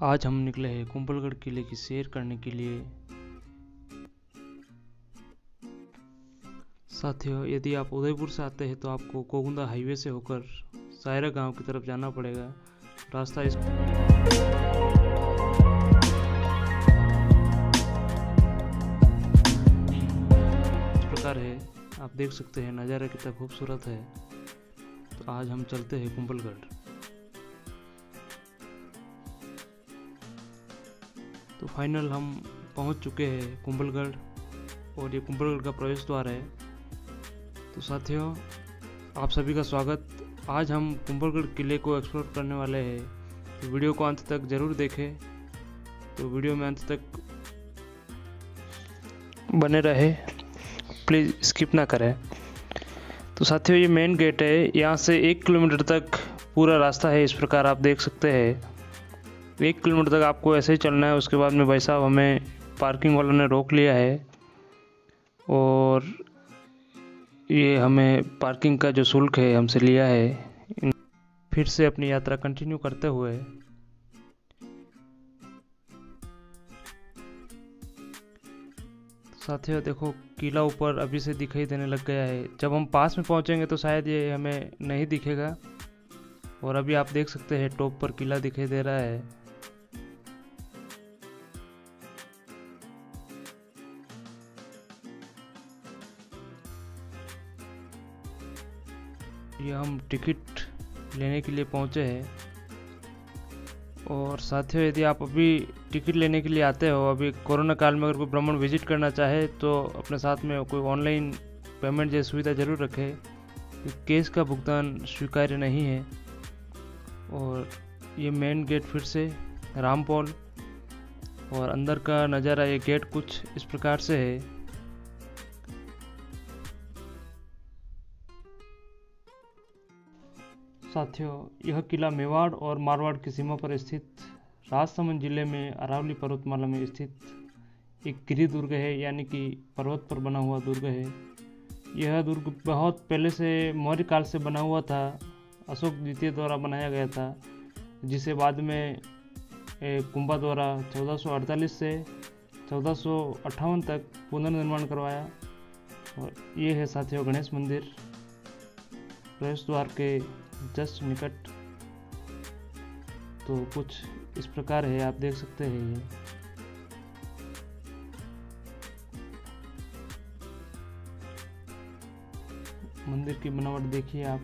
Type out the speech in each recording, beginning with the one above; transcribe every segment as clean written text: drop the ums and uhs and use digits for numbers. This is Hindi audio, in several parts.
आज हम निकले हैं कुंभलगढ़ किले की सैर करने के लिए। साथियों, यदि आप उदयपुर से आते हैं तो आपको कोकुंदा हाईवे से होकर सायरा गांव की तरफ जाना पड़ेगा। रास्ता इस प्रकार है, आप देख सकते हैं नज़ारा कितना खूबसूरत है। तो आज हम चलते हैं कुंभलगढ़। तो फाइनल हम पहुंच चुके हैं कुंभलगढ़ और ये कुंभलगढ़ का प्रवेश द्वार है। तो साथियों, आप सभी का स्वागत। आज हम कुंभलगढ़ किले को एक्सप्लोर करने वाले हैं, तो वीडियो को अंत तक ज़रूर देखें। तो वीडियो में अंत तक बने रहे, प्लीज़ स्किप ना करें। तो साथियों, ये मेन गेट है, यहाँ से 1 किलोमीटर तक पूरा रास्ता है। इस प्रकार आप देख सकते हैं 1 किलोमीटर तक आपको ऐसे ही चलना है। उसके बाद में भाई साहब हमें पार्किंग वालों ने रोक लिया है और ये हमें पार्किंग का जो शुल्क है हमसे लिया है। फिर से अपनी यात्रा कंटिन्यू करते हुए साथियों देखो, किला ऊपर अभी से दिखाई देने लग गया है। जब हम पास में पहुंचेंगे तो शायद ये हमें नहीं दिखेगा। और अभी आप देख सकते हैं टॉप पर किला दिखाई दे रहा है। ये हम टिकट लेने के लिए पहुंचे हैं। और साथियों, यदि आप अभी टिकट लेने के लिए आते हो, अभी कोरोना काल में अगर कोई ब्राह्मण विजिट करना चाहे तो अपने साथ में कोई ऑनलाइन पेमेंट जैसी सुविधा ज़रूर रखें, क्योंकि कैश का भुगतान स्वीकार्य नहीं है। और ये मेन गेट फिर से रामपोल, और अंदर का नज़ारा, ये गेट कुछ इस प्रकार से है। साथियों, यह किला मेवाड़ और मारवाड़ की सीमा पर स्थित राजसमंद जिले में अरावली पर्वतमाला में स्थित एक गिरि दुर्ग है, यानी कि पर्वत पर बना हुआ दुर्ग है। यह दुर्ग बहुत पहले से मौर्य काल से बना हुआ था। अशोक द्वितीय द्वारा बनाया गया था, जिसे बाद में कुंभा द्वारा 1448 से 1458 तक पुनर्निर्माण करवाया। और ये है साथियों गणेश मंदिर, प्रवेश द्वार के जस्ट निकट। तो कुछ इस प्रकार है, आप देख सकते हैं। ये मंदिर की बनावट देखिए आप,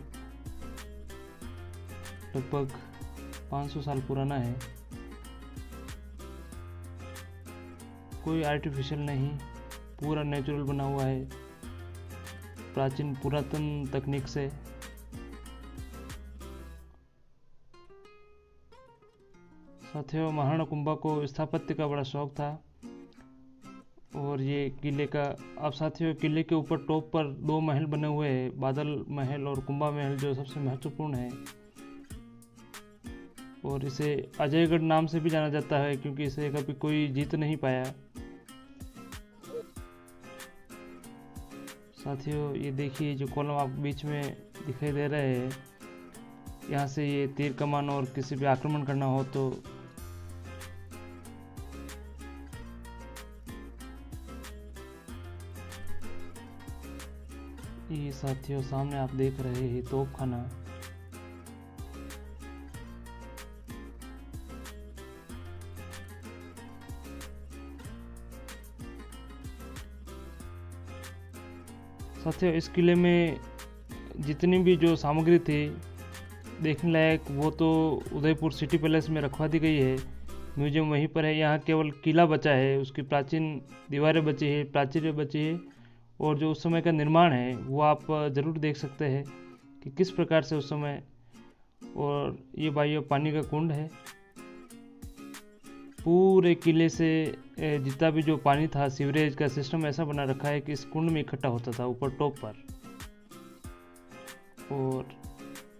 लगभग 500 साल पुराना है। कोई आर्टिफिशियल नहीं, पूरा नेचुरल बना हुआ है प्राचीन पुरातन तकनीक से। साथियों, महाराणा कुंभा को स्थापत्य का बड़ा शौक था। और ये किले का, अब साथियों किले के ऊपर टॉप पर 2 महल बने हुए हैं, बादल महल और कुंभा महल, जो सबसे महत्वपूर्ण है। और इसे अजयगढ़ नाम से भी जाना जाता है, क्योंकि इसे कभी कोई जीत नहीं पाया। साथियों, ये देखिए जो कॉलम आप बीच में दिखाई दे रहे हैं, यहाँ से ये तीर कमान और किसी भी आक्रमण करना हो तो ये साथियों सामने आप देख रहे हैं तोपखाना। साथियों, इस किले में जितनी भी जो सामग्री थी देखने लायक, वो तो उदयपुर सिटी पैलेस में रखवा दी गई है। म्यूजियम वहीं पर है। यहाँ केवल किला बचा है, उसकी प्राचीन दीवारें बची है, प्राचीरें बची है, और जो उस समय का निर्माण है वो आप ज़रूर देख सकते हैं कि किस प्रकार से उस समय। और ये भाई पानी का कुंड है। पूरे किले से जितना भी जो पानी था, सीवरेज का सिस्टम ऐसा बना रखा है कि इस कुंड में इकट्ठा होता था ऊपर टॉप पर। और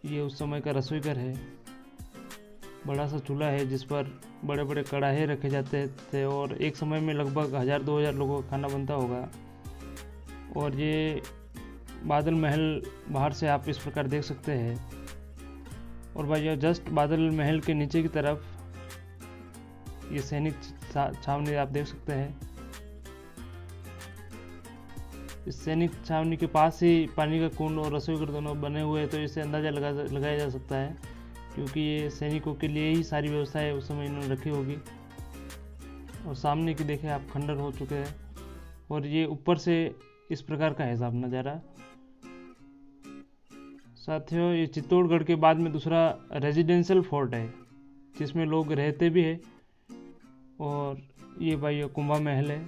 ये उस समय का रसोई घर है, बड़ा सा चूल्हा है जिस पर बड़े बड़े कढ़ाई रखे जाते थे, और एक समय में लगभग 1000-2000 लोगों का खाना बनता होगा। और ये बादल महल बाहर से आप इस प्रकार देख सकते हैं। और भाई जस्ट बादल महल के नीचे की तरफ ये सैनिक छावनी आप देख सकते हैं। इस सैनिक छावनी के पास ही पानी का कुंड और रसोई घर दोनों बने हुए हैं, तो इससे अंदाज़ा लगाया जा सकता है, क्योंकि ये सैनिकों के लिए ही सारी व्यवस्थाएं उस समय इन्होंने रखी होगी। और सामने की देखें आप, खंडर हो चुके हैं, और ये ऊपर से इस प्रकार का है साहब नज़ारा। साथियों, ये चित्तौड़गढ़ के बाद में दूसरा रेजिडेंशियल फोर्ट है जिसमें लोग रहते भी हैं। और ये भाई कुंभा महल है,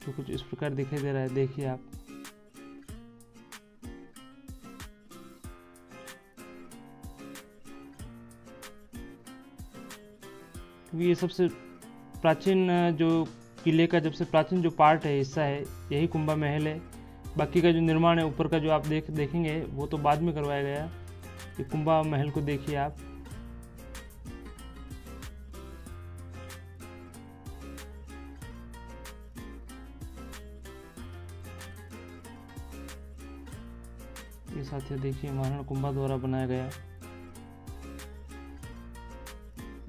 जो कुछ इस प्रकार दिखाई दे रहा है, देखिए आप। क्योंकि ये सबसे प्राचीन जो किले का सबसे प्राचीन जो पार्ट है, हिस्सा है, यही कुंभा महल है। बाकी का जो निर्माण है ऊपर का जो आप देखेंगे वो तो बाद में करवाया गया। ये कुंभा महल को देखिए आप। ये साथियों देखिए, महाराणा कुंभा द्वारा बनाया गया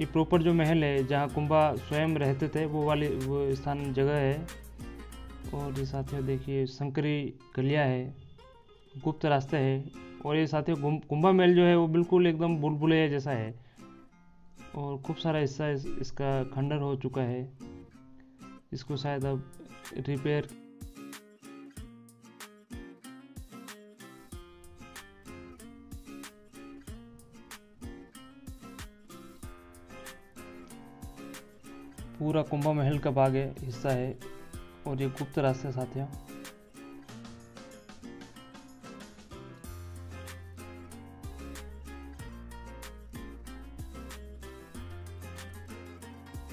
ये प्रॉपर जो महल है जहाँ कुंभा स्वयं रहते थे, वो स्थान जगह है। और ये साथियों देखिए, संकरी गलियाँ है, गुप्त रास्ते है। और ये साथियों कुंभा महल जो है वो बिल्कुल एकदम बुलबुले जैसा है, और खूब सारा हिस्सा इसका खंडर हो चुका है। इसको शायद अब रिपेयर पूरा कुंभा महल का भाग है, हिस्सा है। और ये गुप्त रास्ते साथियों।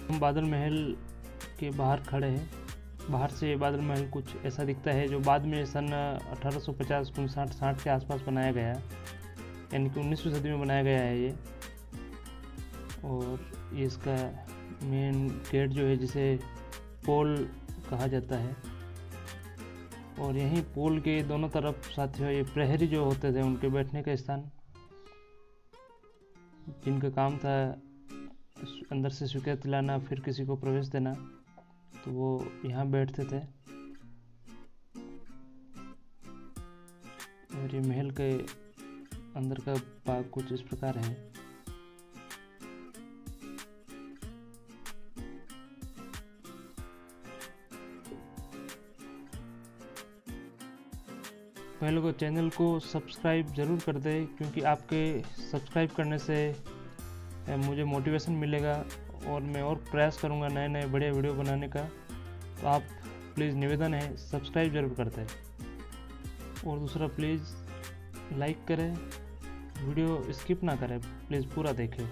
हम बादल महल के बाहर खड़े हैं। बाहर से बादल महल कुछ ऐसा दिखता है, जो बाद में सन 1850-59-60 के आसपास बनाया गया, यानी कि 19वीं सदी में बनाया गया है ये। और ये इसका मेन गेट जो है, जिसे पोल कहा जाता है। और यहीं पोल के दोनों तरफ साथियों ये प्रहरी जो होते थे, उनके बैठने का स्थान, जिनका काम था अंदर से स्वीकृति लाना, फिर किसी को प्रवेश देना, तो वो यहाँ बैठते थे। और ये महल के अंदर का भाग कुछ इस प्रकार है। पहले को चैनल को सब्सक्राइब ज़रूर कर दें, क्योंकि आपके सब्सक्राइब करने से मुझे मोटिवेशन मिलेगा और मैं और प्रयास करूंगा नए नए बड़े वीडियो बनाने का। तो आप प्लीज़ निवेदन है, सब्सक्राइब जरूर कर दें। और दूसरा, प्लीज़ लाइक करें, वीडियो स्किप ना करें, प्लीज़ पूरा देखें।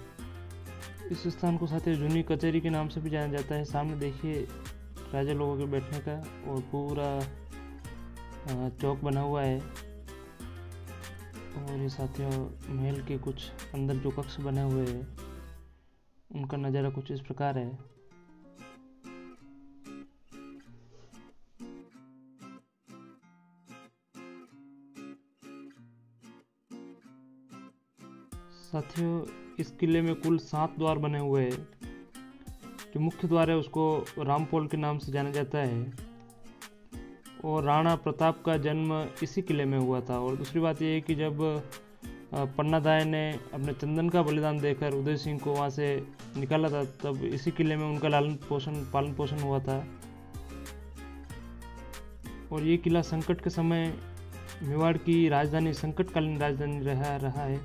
इस स्थान को साथियों जूनी कचहरी के नाम से भी जाना जाता है। सामने देखिए राजा लोगों के बैठने का, और पूरा चौक बना हुआ है। और ये साथियों महल के कुछ अंदर जो कक्ष बने हुए हैं, उनका नज़ारा कुछ इस प्रकार है। साथियों इस किले में कुल 7 द्वार बने हुए हैं। जो मुख्य द्वार है उसको रामपोल के नाम से जाना जाता है। और राणा प्रताप का जन्म इसी किले में हुआ था। और दूसरी बात यह है कि जब पन्नादाय ने अपने चंदन का बलिदान देकर उदय सिंह को वहाँ से निकाला था, तब इसी किले में उनका पालन पोषण हुआ था। और ये किला संकट के समय मेवाड़ की राजधानी, संकटकालीन राजधानी रहा है।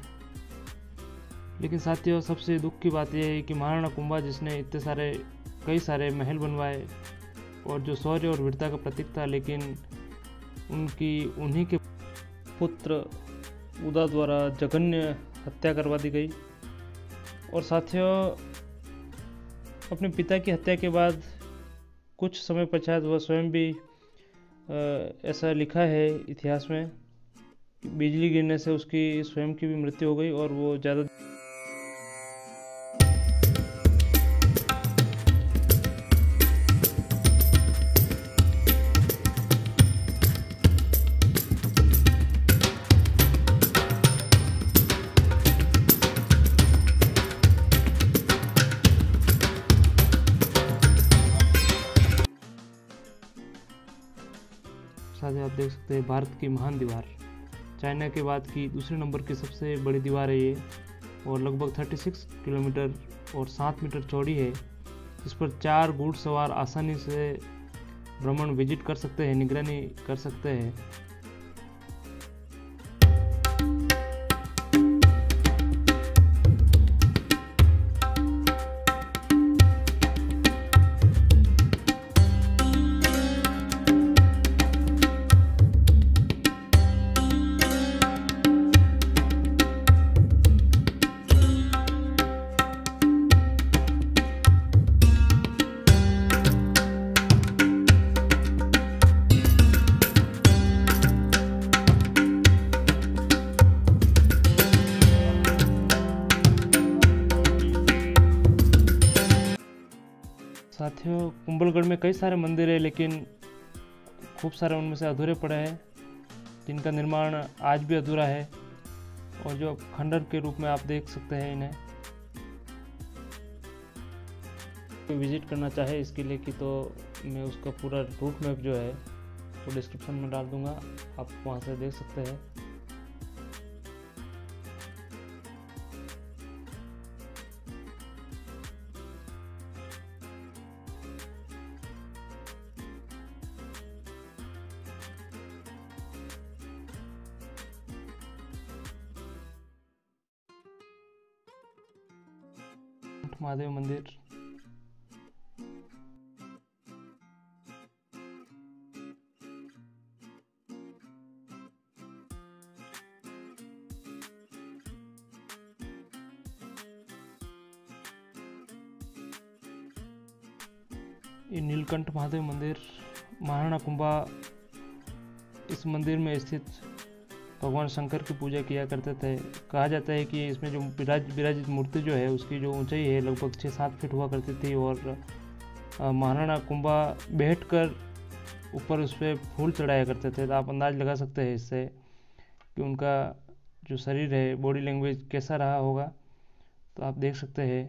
लेकिन साथियों सबसे दुख की बात यह है कि महाराणा कुंभा, जिसने कई सारे महल बनवाए और जो शौर्य और वीरता का प्रतीक था, लेकिन उन्हीं के पुत्र उदा द्वारा जघन्य हत्या करवा दी गई। और साथियों अपने पिता की हत्या के बाद कुछ समय पश्चात वह स्वयं भी ऐसा लिखा है इतिहास में, बिजली गिरने से उसकी स्वयं की भी मृत्यु हो गई और वो ज़्यादा देख सकते हैं भारत की महान दीवार, चाइना के बाद की दूसरे नंबर की सबसे बड़ी दीवार है ये, और लगभग 36 किलोमीटर और 7 मीटर चौड़ी है। इस पर 4 घुड़सवार आसानी से भ्रमण विजिट कर सकते हैं, निगरानी कर सकते हैं। साथियों, कुंभलगढ़ में कई सारे मंदिर है, लेकिन खूब सारे उनमें से अधूरे पड़े हैं, जिनका निर्माण आज भी अधूरा है और जो खंडर के रूप में आप देख सकते हैं इन्हें। कोई विजिट करना चाहे इसके लिए कि तो मैं उसका पूरा रूट मैप जो है वो डिस्क्रिप्शन में डाल दूंगा, आप वहाँ से देख सकते हैं। महादेव मंदिर, ये नीलकंठ महादेव मंदिर महाराणा कुंभा इस मंदिर में स्थित भगवान शंकर की पूजा किया करते थे। कहा जाता है कि इसमें जो विराजित मूर्ति जो है उसकी जो ऊंचाई है लगभग 6-7 फीट हुआ करती थी, और महाराणा कुंभा बैठकर ऊपर उस पर फूल चढ़ाया करते थे। तो आप अंदाज लगा सकते हैं इससे कि उनका जो शरीर है, बॉडी लैंग्वेज कैसा रहा होगा। तो आप देख सकते हैं